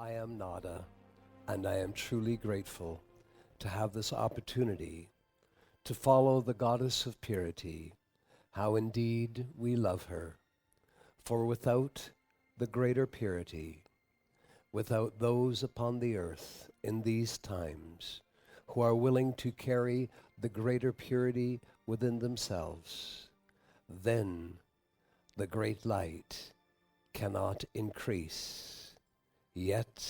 I am Nada, and I am truly grateful to have this opportunity to follow the goddess of purity, how indeed we love her. For without the greater purity, without those upon the earth in these times who are willing to carry the greater purity within themselves, then the great light cannot increase. Yet,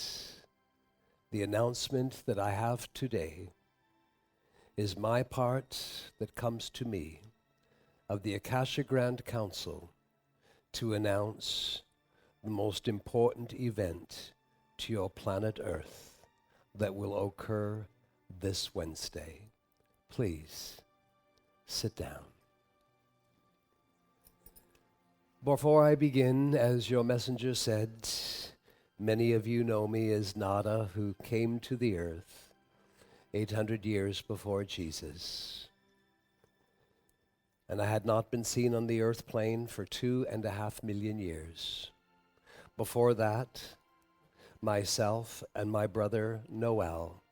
the announcement that I have today is my part that comes to me of the Akasha Grand Council to announce the most important event to your planet Earth that will occur this Wednesday. Please sit down. Before I begin, as your messenger said, many of you know me as Nada, who came to the earth 800 years before Jesus. And I had not been seen on the earth plane for 2.5 million years. Before that, myself and my brother Noel,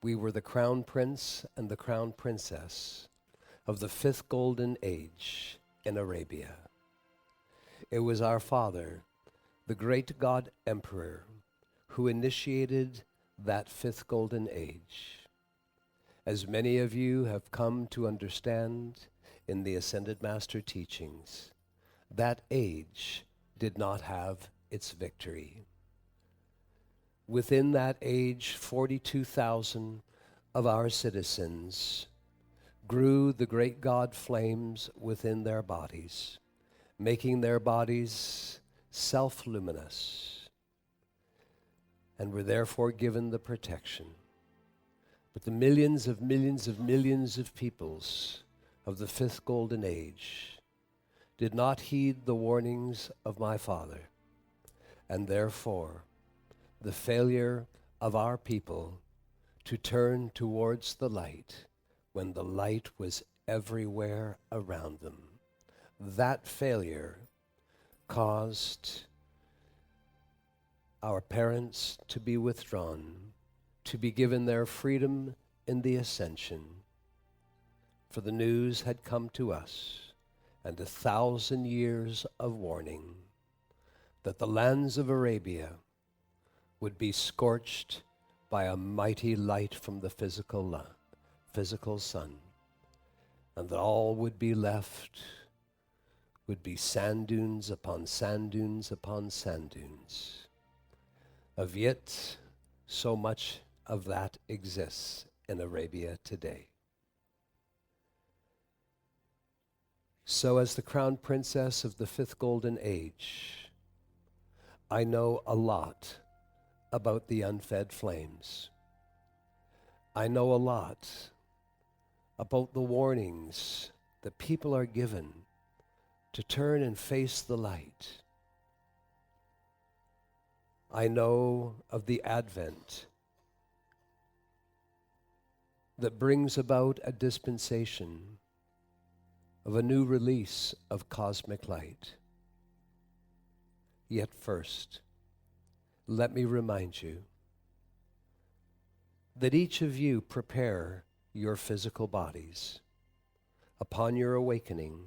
we were the crown prince and the crown princess of the 5th golden age in Arabia. It was our father, the great God Emperor, who initiated that 5th golden age. As many of you have come to understand in the Ascended Master teachings, that age did not have its victory. Within that age, 42,000 of our citizens grew the great God flames within their bodies, making their bodies self-luminous, and were therefore given the protection. But the millions of peoples of the 5th golden age did not heed the warnings of my father, and therefore the failure of our people to turn towards the light when the light was everywhere around them. That failure caused our parents to be withdrawn, to be given their freedom in the ascension. For the news had come to us, and 1,000 years of warning, that the lands of Arabia would be scorched by a mighty light from the physical sun, and that all would be left would be sand dunes upon sand dunes upon sand dunes. Of yet, so much of that exists in Arabia today. So as the crown princess of the 5th golden age, I know a lot about the Unfed Flames. I know a lot about the warnings that people are given to turn and face the light. I know of the Advent that brings about a dispensation of a new release of cosmic light. Yet first, let me remind you that each of you prepare your physical bodies. Upon your awakening,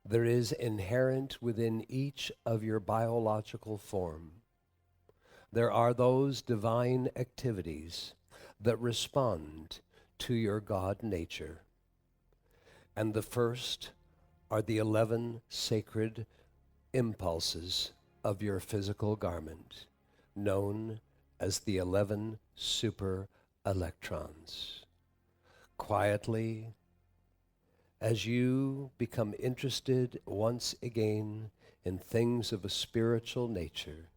there is inherent within each of your biological form, there are those divine activities that respond to your God nature. And the first are the 11 sacred impulses of your physical garment, known as the 11 super electrons. Quietly, as you become interested once again in things of a spiritual nature,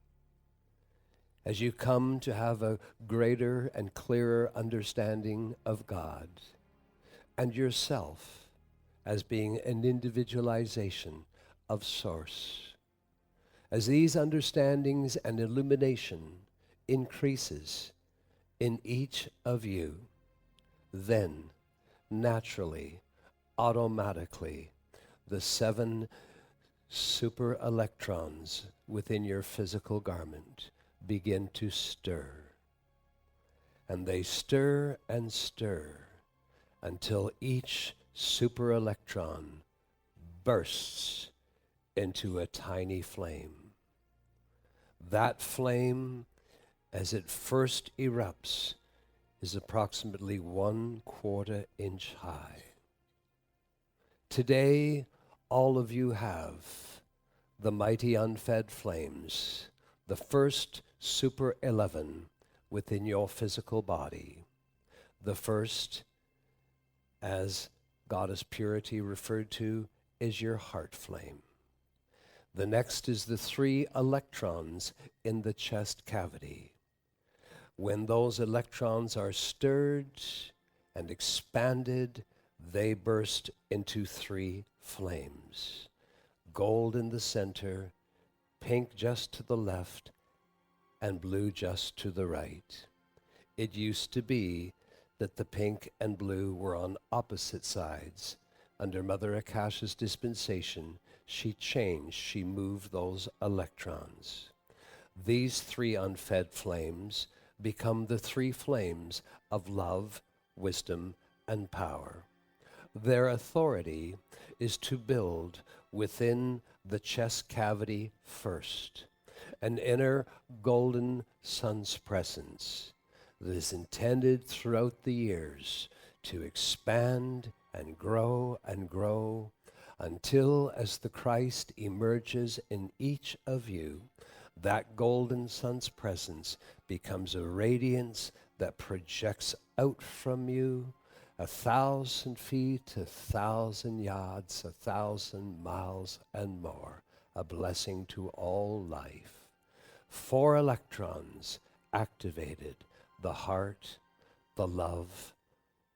as you come to have a greater and clearer understanding of God and yourself as being an individualization of Source, as these understandings and illumination increases in each of you, then naturally, automatically, the 7 super electrons within your physical garment begin to stir. And they stir and stir until each super electron bursts into a tiny flame. That flame, as it first erupts, is approximately 1/4 inch high. Today, all of you have the mighty unfed flames, the first super 11 within your physical body. The first, as Goddess Purity referred to, is your heart flame. The next is the 3 electrons in the chest cavity. When those electrons are stirred and expanded, they burst into 3 flames. Gold in the center, pink just to the left, and blue just to the right. It used to be that the pink and blue were on opposite sides. Under Mother Akasha's dispensation, she changed, she moved those electrons. These 3 unfed flames become the 3 flames of love, wisdom, and power. Their authority is to build within the chest cavity first an inner golden sun's presence that is intended throughout the years to expand and grow until, as the Christ emerges in each of you, that golden sun's presence becomes a radiance that projects out from you 1,000 feet, 1,000 yards, 1,000 miles and more, a blessing to all life. 4 electrons activated: the heart, the love,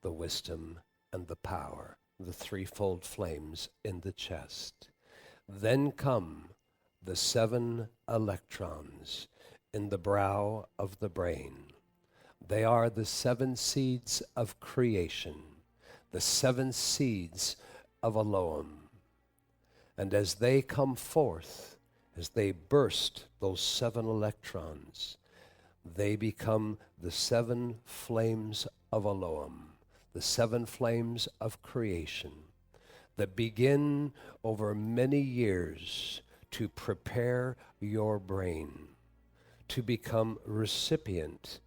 the wisdom, and the power, the 3-fold flames in the chest. Then come the 7 electrons in the brow of the brain. They are the 7 seeds of creation, the 7 seeds of Elohim. And as they come forth, as they burst those 7 electrons, they become the 7 flames of Elohim, the 7 flames of creation that begin over many years to prepare your brain to become recipient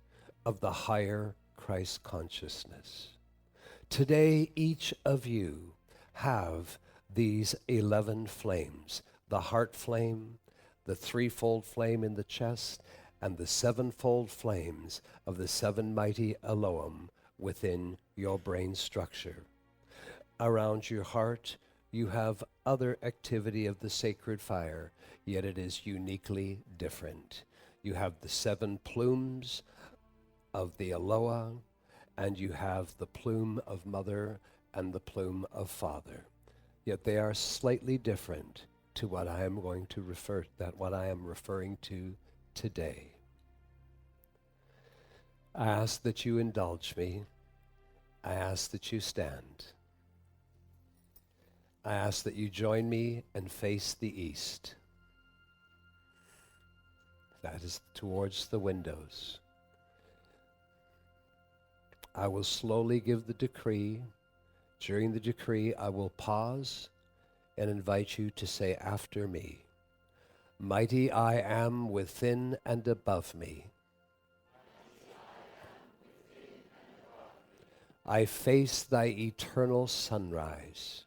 of the higher Christ consciousness. Today, each of you have these 11 flames: the heart flame, the 3-fold flame in the chest, and the 7-fold flames of the 7 mighty Elohim within your brain structure. Around your heart, you have other activity of the sacred fire, yet it is uniquely different. You have the 7 plumes of the Eloah, and you have the plume of Mother and the plume of Father. Yet they are slightly different to what I am referring to today. I ask that you indulge me. I ask that you stand. I ask that you join me and face the east. That is towards the windows. I will slowly give the decree. During the decree, I will pause and invite you to say after me: Mighty I am within and above me. I face thy eternal sunrise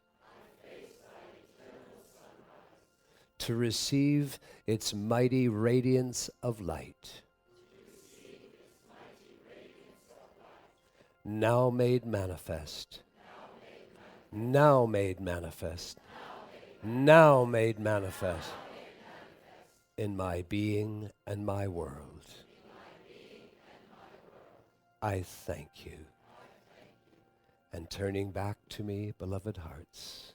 to receive its mighty radiance of light. Now made manifest. Now made manifest. Now made manifest in my being and my world. I thank you. And turning back to me, beloved hearts,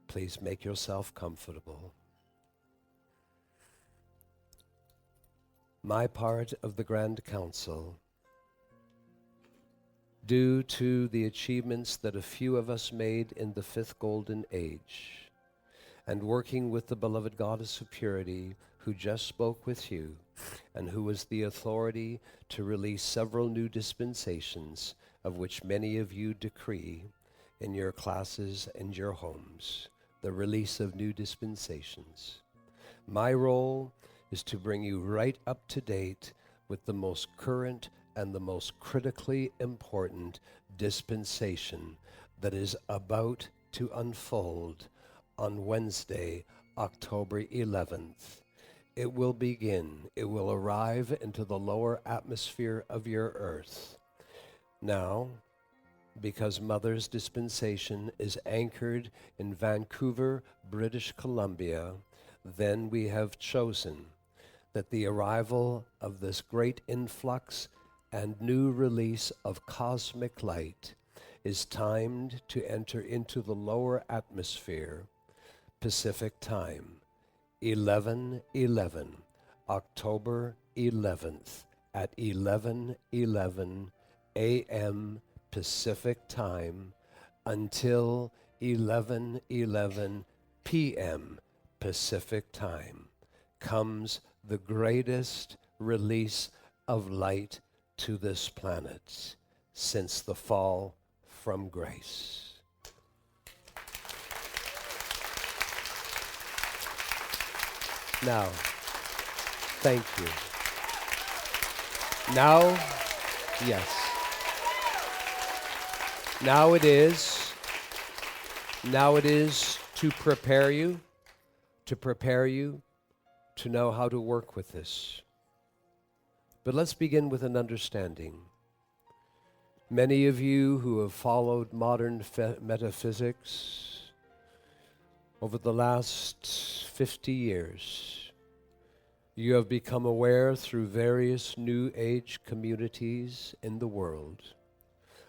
please make yourself comfortable. My part of the Grand Council, due to the achievements that a few of us made in the 5th Golden Age, and working with the beloved Goddess of Purity who just spoke with you and who is the authority to release several new dispensations, of which many of you decree in your classes and your homes, the release of new dispensations. My role is to bring you right up to date with the most current and the most critically important dispensation that is about to unfold on Wednesday, October 11th. It will begin. It will arrive into the lower atmosphere of your earth. Now, because Mother's dispensation is anchored in Vancouver, British Columbia, then we have chosen that the arrival of this great influx and new release of cosmic light is timed to enter into the lower atmosphere, Pacific time, 11/11, October 11th at 11:11 a.m. Pacific time until 11:11 p.m. Pacific time comes the greatest release of light to this planet since the fall from grace. Now, thank you. Now, yes. Now it is to prepare you to know how to work with this. But let's begin with an understanding. Many of you who have followed modern metaphysics over the last 50 years, you have become aware through various New Age communities in the world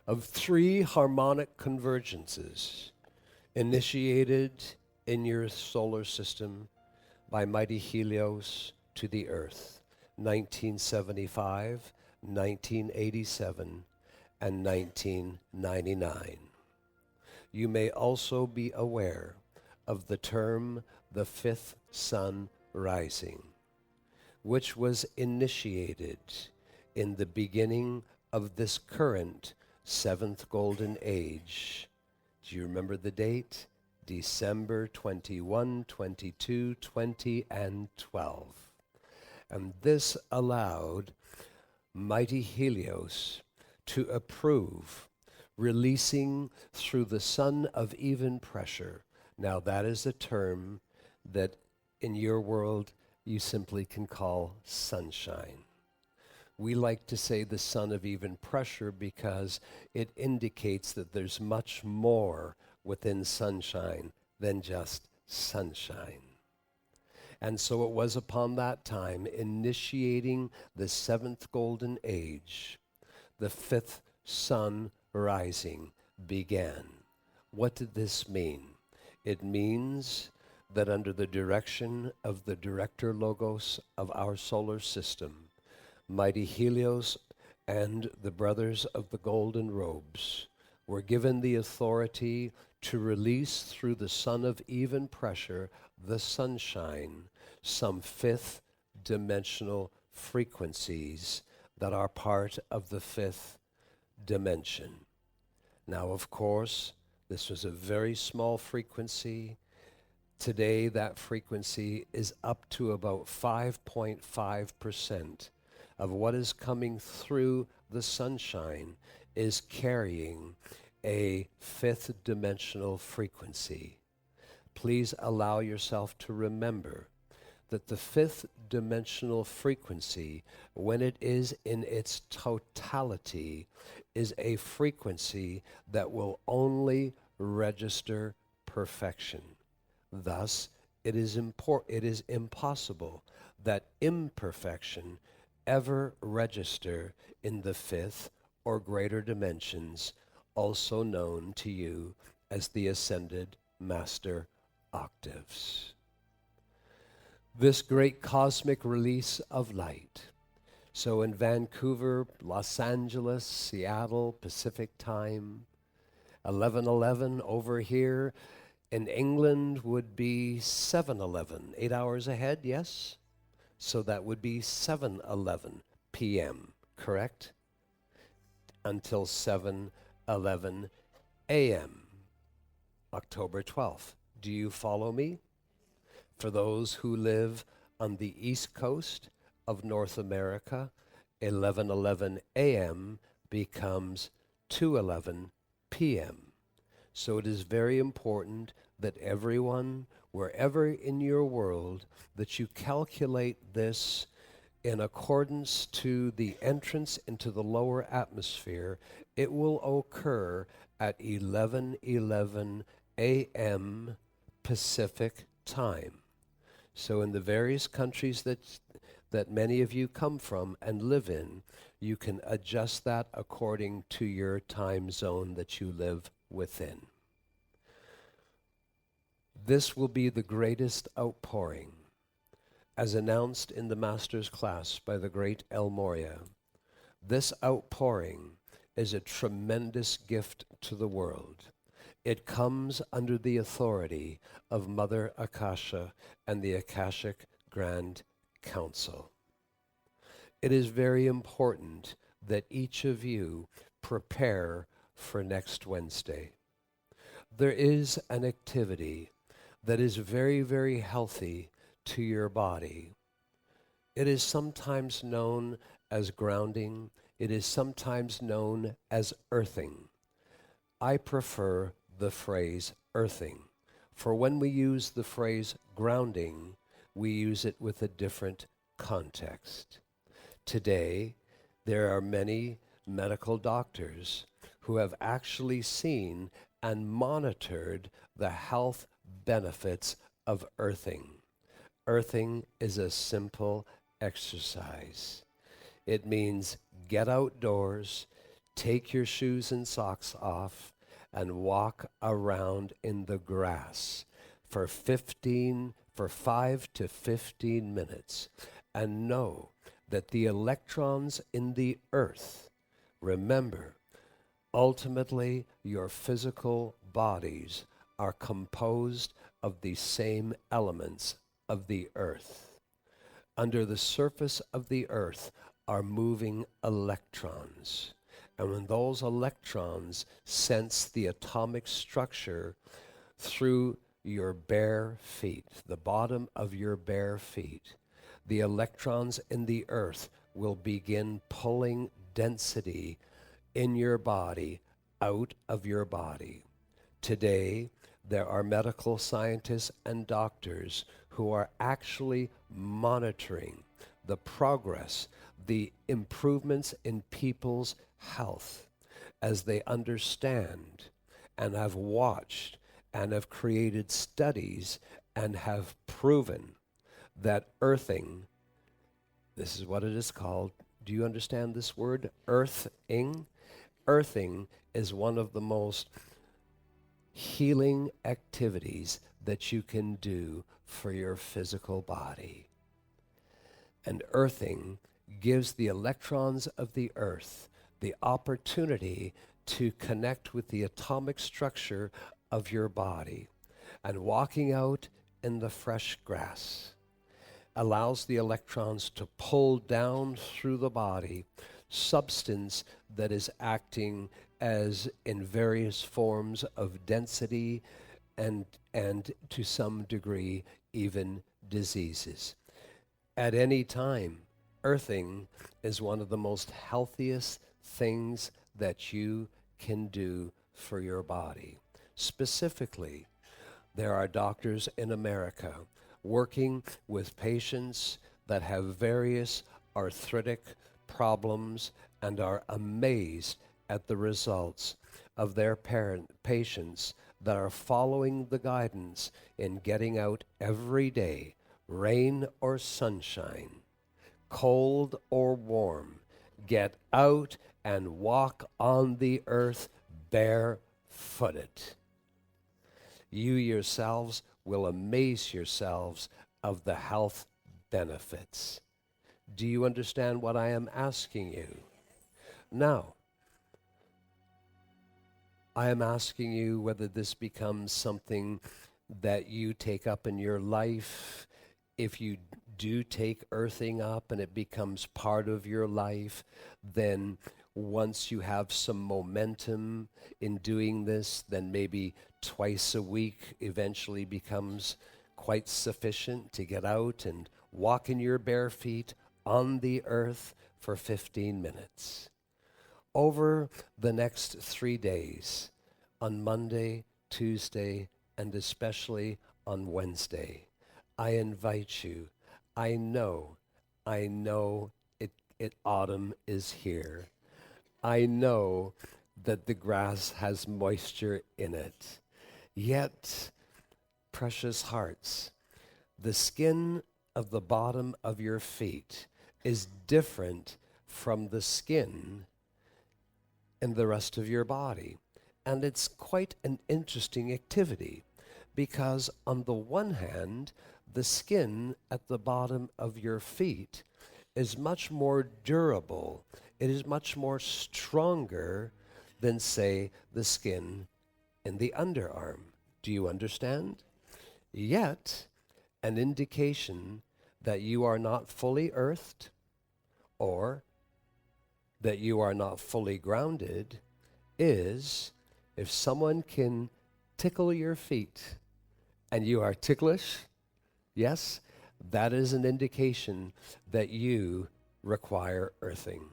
of 3 harmonic convergences initiated in your solar system by mighty Helios to the earth, 1975, 1987, and 1999. You may also be aware of the term the 5th sun rising, which was initiated in the beginning of this current 7th golden age. Do you remember the date? December 21, 22, 20, and 12. And this allowed mighty Helios to approve releasing through the sun of even pressure. Now that is a term that in your world you simply can call sunshine. We like to say the sun of even pressure because it indicates that there's much more within sunshine than just sunshine. And so it was upon that time, initiating the 7th golden age, the 5th sun rising began. What did this mean? It means that under the direction of the director logos of our solar system, mighty Helios and the brothers of the golden robes were given the authority to release through the sun of even pressure, the sunshine, some 5th dimensional frequencies that are part of the 5th dimension. Now, of course, this was a very small frequency. Today, that frequency is up to about 5.5% of what is coming through the sunshine is carrying a 5th dimensional frequency. Please allow yourself to remember that the 5th dimensional frequency, when it is in its totality, is a frequency that will only register perfection. Thus, it is impossible that imperfection ever register in the 5th or greater dimensions, also known to you as the ascended master octaves. This great cosmic release of light. So in Vancouver, Los Angeles, Seattle, Pacific time, 11:11 over here. In England would be 7:11, 8 hours ahead, yes? So that would be 7:11 p.m., correct? Until 7:11 a.m., October 12th. Do you follow me? For those who live on the east coast of North America, 11:11 a.m. becomes 2:11 p.m. So it is very important that everyone, wherever in your world, that you calculate this in accordance to the entrance into the lower atmosphere. It will occur at 11:11 a.m. Pacific time. So in the various countries that many of you come from and live in, you can adjust that according to your time zone that you live within. This will be the greatest outpouring, as announced in the Master's class by the great El Morya. This outpouring is a tremendous gift to the world. It comes under the authority of Mother Akasha and the Akashic Grand Council. It is very important that each of you prepare for next Wednesday. There is an activity that is very, very healthy to your body. It is sometimes known as grounding. It is sometimes known as earthing. I prefer the phrase earthing, for when we use the phrase grounding, we use it with a different context. Today, there are many medical doctors who have actually seen and monitored the health benefits of earthing. Earthing is a simple exercise. It means get outdoors, take your shoes and socks off, and walk around in the grass for 5 to 15 minutes, and know that the electrons in the earth, remember, ultimately your physical bodies are composed of the same elements of the earth. Under the surface of the earth are moving electrons. And when those electrons sense the atomic structure through your bare feet, the bottom of your bare feet, the electrons in the earth will begin pulling density in your body out of your body. Today, there are medical scientists and doctors who are actually monitoring the progress, the improvements in people's health as they understand and have watched and have created studies and have proven that earthing, this is what it is called. Do you understand this word? Earthing? Earthing is one of the most healing activities that you can do for your physical body. And earthing gives the electrons of the earth the opportunity to connect with the atomic structure of your body. And walking out in the fresh grass allows the electrons to pull down through the body substance that is acting as in various forms of density and to some degree even diseases. At any time, earthing is one of the most healthiest things that you can do for your body. Specifically, there are doctors in America working with patients that have various arthritic problems and are amazed at the results of their patients that are following the guidance in getting out every day, rain or sunshine, cold or warm. Get out and walk on the earth barefooted. You yourselves will amaze yourselves of the health benefits. Do you understand what I am asking you? Now, I am asking you whether this becomes something that you take up in your life. If you do take earthing up and it becomes part of your life, then once you have some momentum in doing this, then maybe twice a week eventually becomes quite sufficient to get out and walk in your bare feet on the earth for 15 minutes. Over the next 3 days, on Monday, Tuesday, and especially on Wednesday, I invite you. I know autumn is here. I know that the grass has moisture in it. Yet, precious hearts, the skin of the bottom of your feet is different from the skin in the rest of your body. And it's quite an interesting activity because on the one hand, the skin at the bottom of your feet is much more durable. It is much more stronger than, say, the skin in the underarm. Do you understand? Yet, an indication that you are not fully earthed or that you are not fully grounded is if someone can tickle your feet and you are ticklish, yes, that is an indication that you require earthing.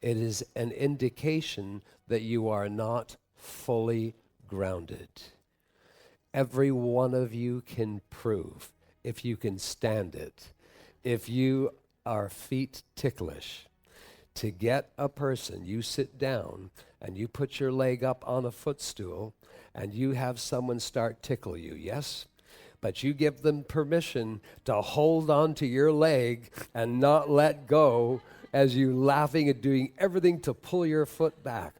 It is an indication that you are not fully grounded. Every one of you can prove, if you can stand it, if you are feet ticklish, to get a person, you sit down and you put your leg up on a footstool and you have someone start tickle you, yes? But you give them permission to hold on to your leg and not let go as you laughing and doing everything to pull your foot back.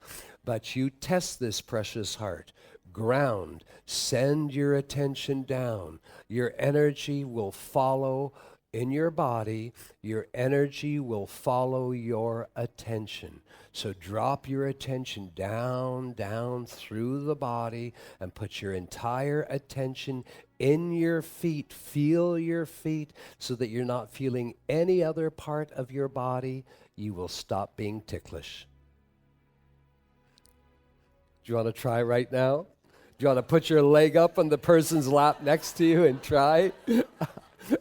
But you test this precious heart. Ground, send your attention down. Your energy will follow in your body. Your energy will follow your attention. So drop your attention down through the body and put your entire attention in your feet. Feel your feet so that you're not feeling any other part of your body. You will stop being ticklish. Do you want to try right now? Do you want to put your leg up on the person's lap next to you and try?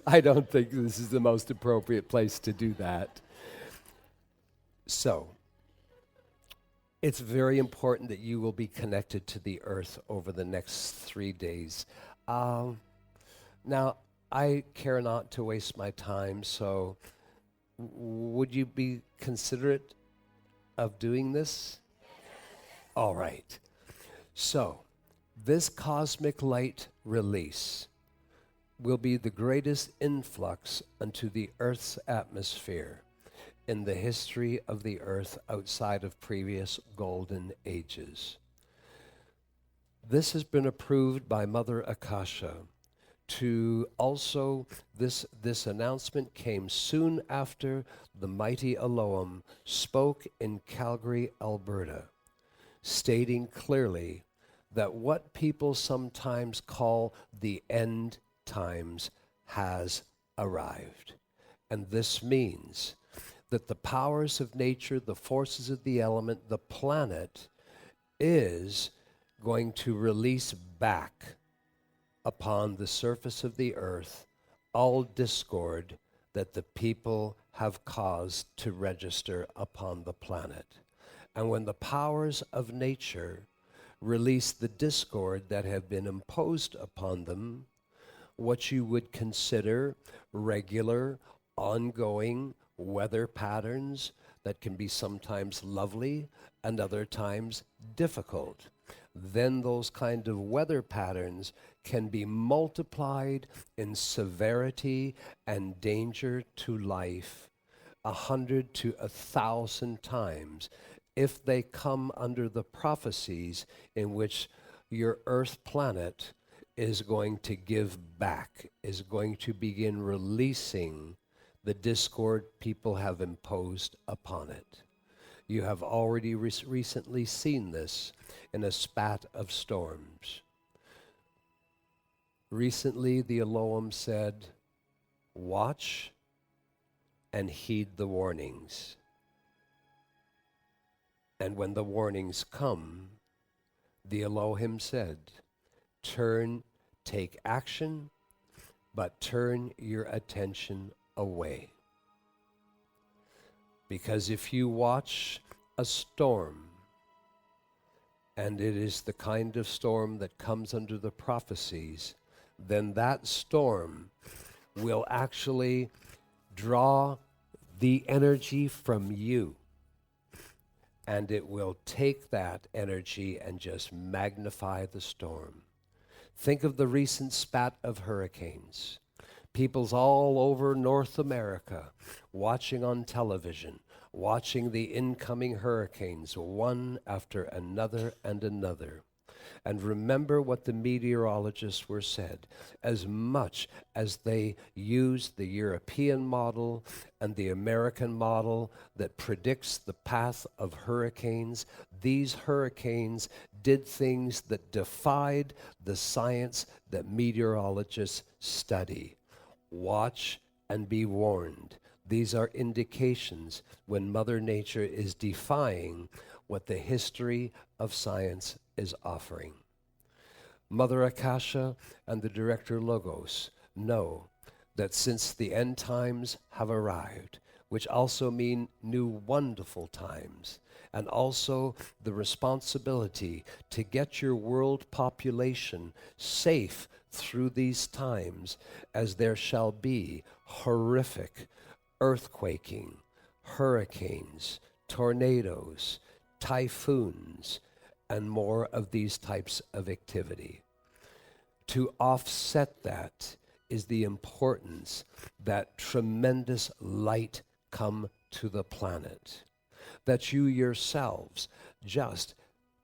I don't think this is the most appropriate place to do that. So, it's very important that you will be connected to the earth over the next 3 days. Now, I care not to waste my time, so would you be considerate of doing this? All right. So, this cosmic light release will be the greatest influx unto the earth's atmosphere in the history of the earth outside of previous golden ages. This has been approved by Mother Akasha. To also, this announcement came soon after the mighty Elohim spoke in Calgary, Alberta, stating clearly that what people sometimes call the end times has arrived. And this means that the powers of nature, the forces of the element, the planet is going to release back upon the surface of the earth all discord that the people have caused to register upon the planet. And when the powers of nature release the discord that have been imposed upon them, what you would consider regular, ongoing weather patterns that can be sometimes lovely and other times difficult, then those kind of weather patterns can be multiplied in severity and danger to life 100 to 1,000 times if they come under the prophecies in which your earth planet is going to give back, is going to begin releasing the discord people have imposed upon it. You have already recently seen this in a spat of storms. Recently, the Elohim said, watch and heed the warnings. And when the warnings come, the Elohim said, turn, take action, but turn your attention away. Because if you watch a storm, and it is the kind of storm that comes under the prophecies, then that storm will actually draw the energy from you, and it will take that energy and just magnify the storm. Think of the recent spat of hurricanes. People's all over North America watching on television, watching the incoming hurricanes, one after another and another. And remember what the meteorologists were said. As much as they used the European model and the American model that predicts the path of hurricanes, these hurricanes did things that defied the science that meteorologists study. Watch and be warned. These are indications when Mother Nature is defying what the history of science is offering. Mother Akasha and the Director Logos know that since the end times have arrived, which also mean new wonderful times, and also the responsibility to get your world population safe through these times, as there shall be horrific earthquaking, hurricanes, tornadoes, typhoons, and more of these types of activity. To offset that is the importance that tremendous light come to the planet. That you yourselves just,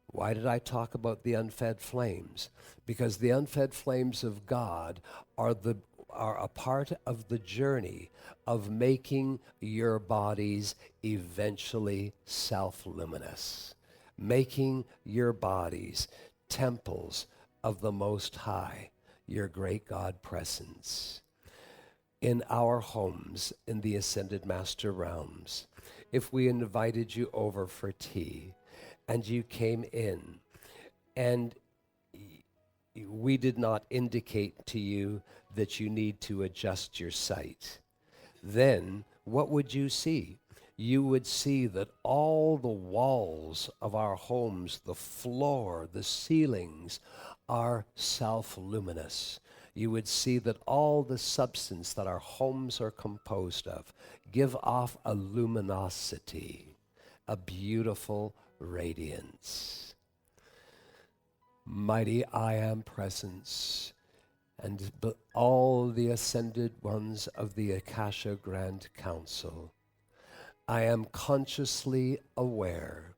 why did I talk about the unfed flames? Because the unfed flames of God are a part of the journey of making your bodies eventually self-luminous, making your bodies temples of the Most High, your great God presence. In our homes, in the Ascended Master realms, if we invited you over for tea and you came in and we did not indicate to you that you need to adjust your sight, then what would you see? You would see that all the walls of our homes, the floor, the ceilings, are self-luminous. You would see that all the substance that our homes are composed of give off a luminosity, a beautiful radiance. Mighty I Am Presence, and all the ascended ones of the Akasha Grand Council, I am consciously aware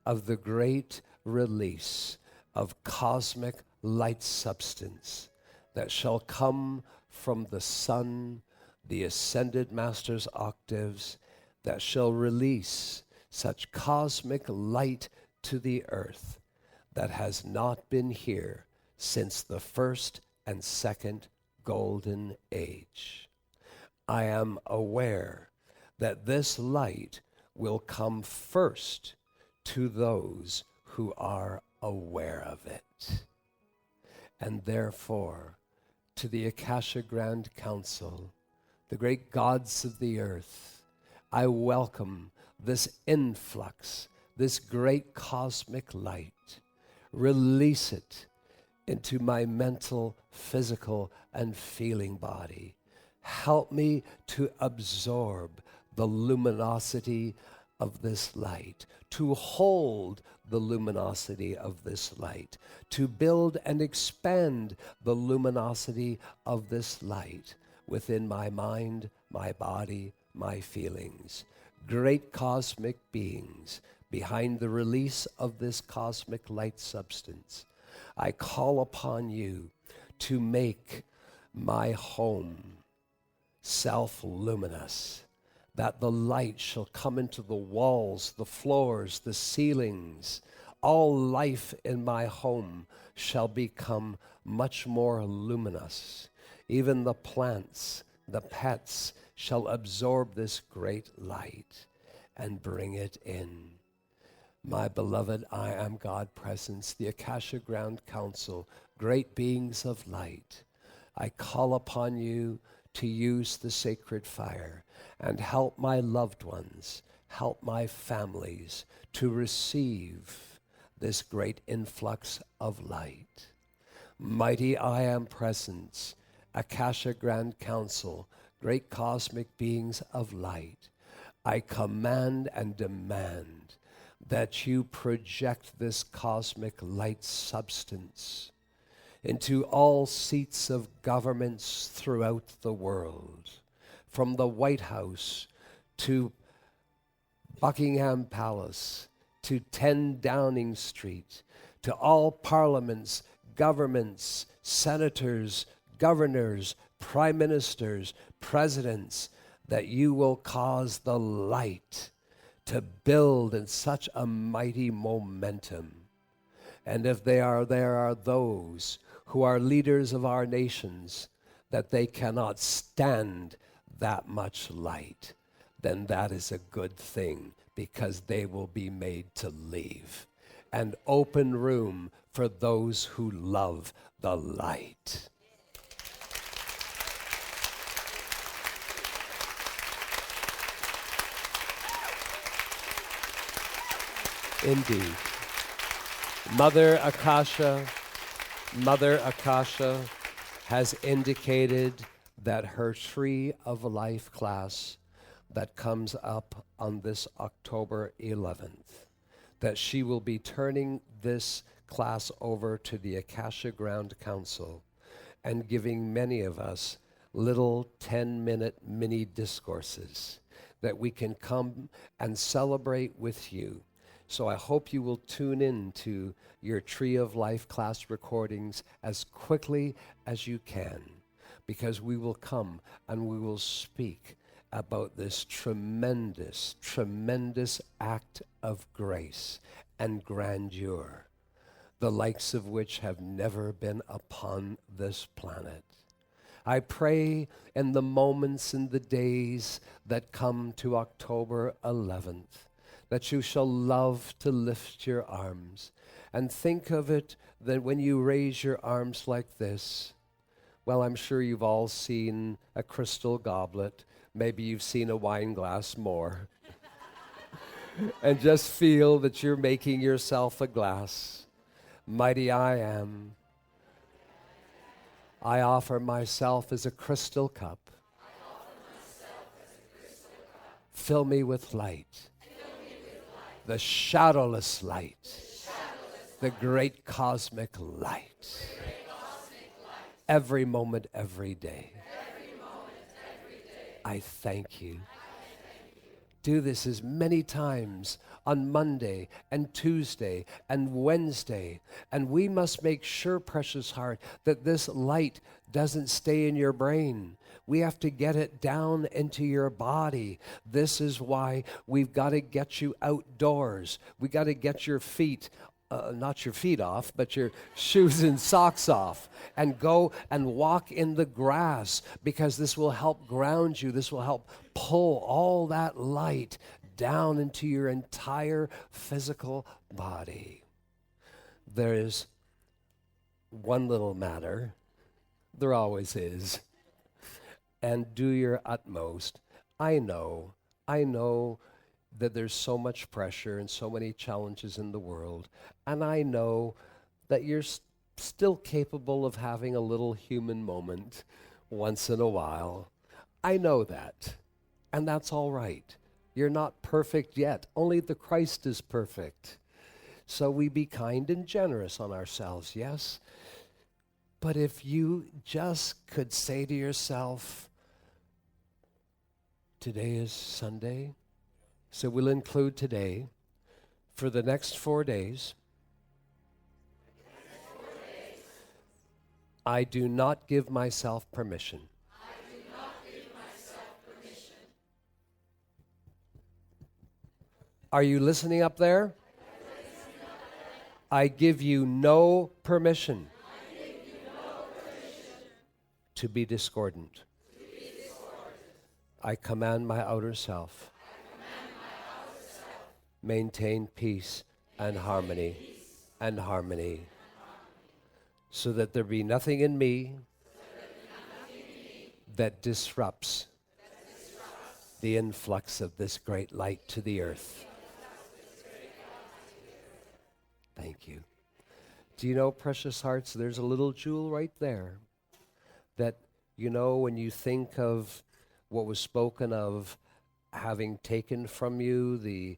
of the great release of cosmic light substance that shall come from the sun, the Ascended Master's octaves, that shall release such cosmic light to the earth that has not been here since the first and second golden age. I am aware that this light will come first to those who are aware of it. And therefore, to the Akasha Grand Council, the great gods of the earth, I welcome this influx, this great cosmic light. Release it into my mental, physical, and feeling body. Help me to absorb the luminosity of this light, to hold the luminosity of this light, to build and expand the luminosity of this light within my mind, my body, my feelings. Great cosmic beings, behind the release of this cosmic light substance, I call upon you to make my home self-luminous, that the light shall come into the walls, the floors, the ceilings. All life in my home shall become much more luminous. Even the plants, the pets shall absorb this great light and bring it in. My beloved I Am God presence, the Akasha Ground Council, great beings of light, I call upon you to use the sacred fire and help my loved ones, help my families to receive this great influx of light. Mighty I Am presence, Akasha Grand Council, great cosmic beings of light, I command and demand that you project this cosmic light substance into all seats of governments throughout the world, from the White House to Buckingham Palace to 10 Downing Street, to all parliaments, governments, senators, governors, prime ministers, presidents, that you will cause the light to build in such a mighty momentum. And if there are those who are leaders of our nations that they cannot stand that much light, then that is a good thing, because they will be made to leave and open room for those who love the light. Indeed. Mother Akasha has indicated that her Tree of Life class that comes up on this October 11th, that she will be turning this class over to the Akasha Ground Council and giving many of us little 10-minute mini discourses that we can come and celebrate with you. So I hope you will tune in to your Tree of Life class recordings as quickly as you can, because we will come and we will speak about this tremendous, tremendous act of grace and grandeur, the likes of which have never been upon this planet. I pray in the moments and the days that come to October 11th, that you shall love to lift your arms and think of it that when you raise your arms like this, well, I'm sure you've all seen a crystal goblet. Maybe you've seen a wine glass more. And just feel that you're making yourself a glass. Mighty I Am, I offer myself as a crystal cup. Fill me with light. The shadowless light, the great cosmic light, every moment, every day. I thank you. Do this as many times on Monday and Tuesday and Wednesday. And we must make sure, precious heart, that this light doesn't stay in your brain. We have to get it down into your body. This is why we've got to get you outdoors. We got to get your feet, not your feet off, but your shoes and socks off, and go and walk in the grass, because this will help ground you. This will help pull all that light down into your entire physical body. There is one little matter. There always is. And do your utmost. I know that there's so much pressure and so many challenges in the world, and I know that you're still capable of having a little human moment once in a while. I know that, and that's all right. You're not perfect yet. Only the Christ is perfect. So we be kind and generous on ourselves, yes? But if you just could say to yourself, today is Sunday, so we'll include today. For the next 4 days, I do not give myself permission. Are you listening up there? I give you no permission to be discordant, I command my outer self. Maintain peace and harmony and harmony, so that there be nothing in me that disrupts the influx of this great light to the earth. Thank you. Do you know, precious hearts, there's a little jewel right there that, you know, when you think of what was spoken of having taken from you the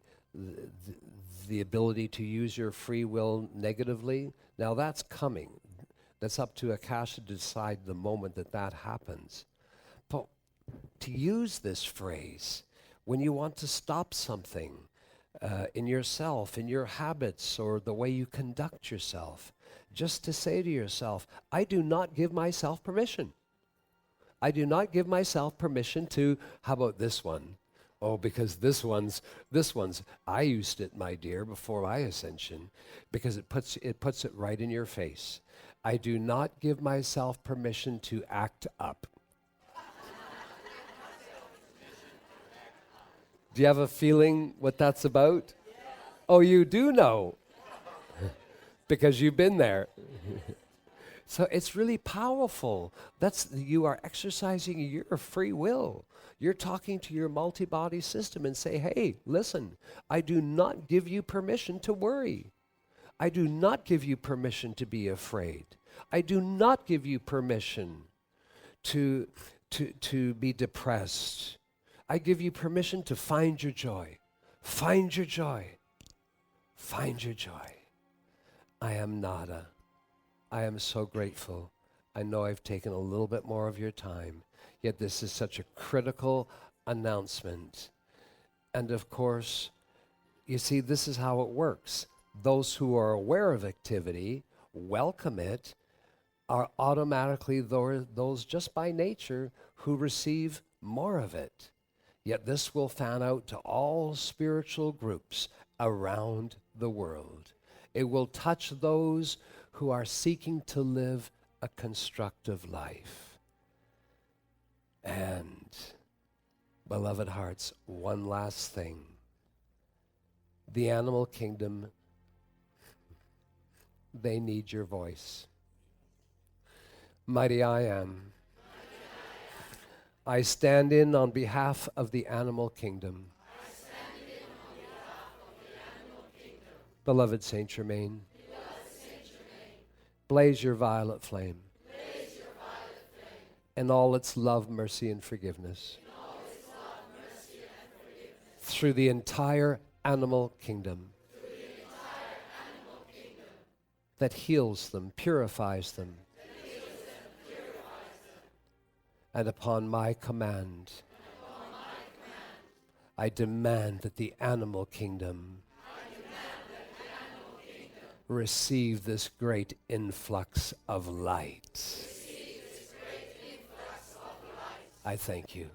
ability to use your free will negatively, now that's coming. That's up to Akasha to decide the moment that that happens. But to use this phrase when you want to stop something in yourself, in your habits, or the way you conduct yourself, just to say to yourself, I do not give myself permission. I do not give myself permission to, how about this one? Oh, because this one's, I used it, my dear, before my ascension, because it puts it right in your face. I do not give myself permission to act up. Do you have a feeling what that's about? Yeah. Oh, you do know, because you've been there. So it's really powerful. You are exercising your free will. You're talking to your multi-body system and say, hey, listen, I do not give you permission to worry. I do not give you permission to be afraid. I do not give you permission to be depressed. I give you permission to find your joy. Find your joy. Find your joy. I am Nada. I am so grateful. I know I've taken a little bit more of your time, yet this is such a critical announcement. And of course, you see, this is how it works. Those who are aware of activity, welcome it, are automatically those just by nature who receive more of it. Yet this will fan out to all spiritual groups around the world. It will touch those who are seeking to live a constructive life. And, beloved hearts, one last thing. The animal kingdom, they need your voice. Mighty I am. I stand in on behalf of the animal kingdom. Beloved Saint Germain, blaze your violet flame in all its love, mercy, and forgiveness through the entire animal kingdom that heals them, purifies them, and upon my command, I demand that the animal kingdom receive this great influx of light. I thank you.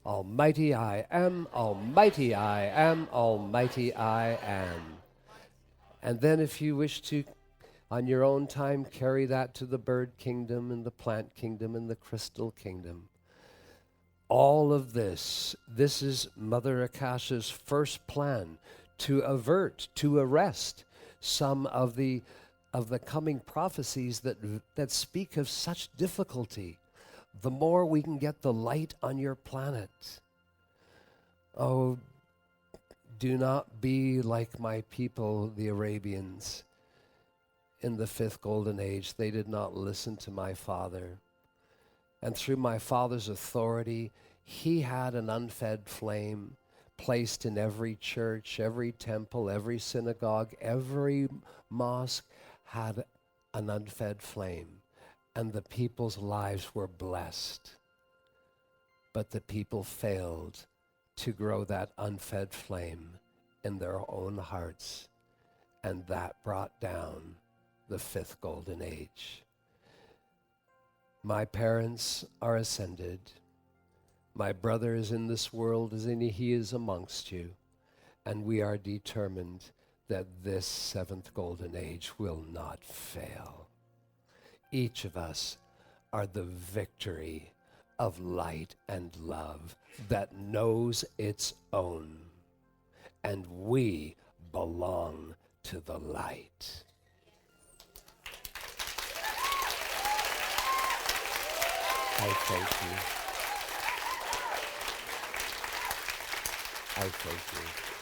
Almighty I am, almighty I am, almighty I am. And then if you wish to, on your own time, carry that to the bird kingdom and the plant kingdom and the crystal kingdom. All of this is Mother Akasha's first plan to avert, to arrest some of the coming prophecies that speak of such difficulty. The more we can get the light on your planet. Oh, do not be like my people, the Arabians. In the 5th golden age, they did not listen to my father. And through my father's authority, he had an unfed flame placed in every church, every temple, every synagogue, every mosque had an unfed flame. And the people's lives were blessed. But the people failed to grow that unfed flame in their own hearts. And that brought down the 5th golden age. My parents are ascended. My brother is in this world as he is amongst you. And we are determined that this 7th golden age will not fail. Each of us are the victory of light and love that knows its own. And we belong to the light. I thank you. I thank you.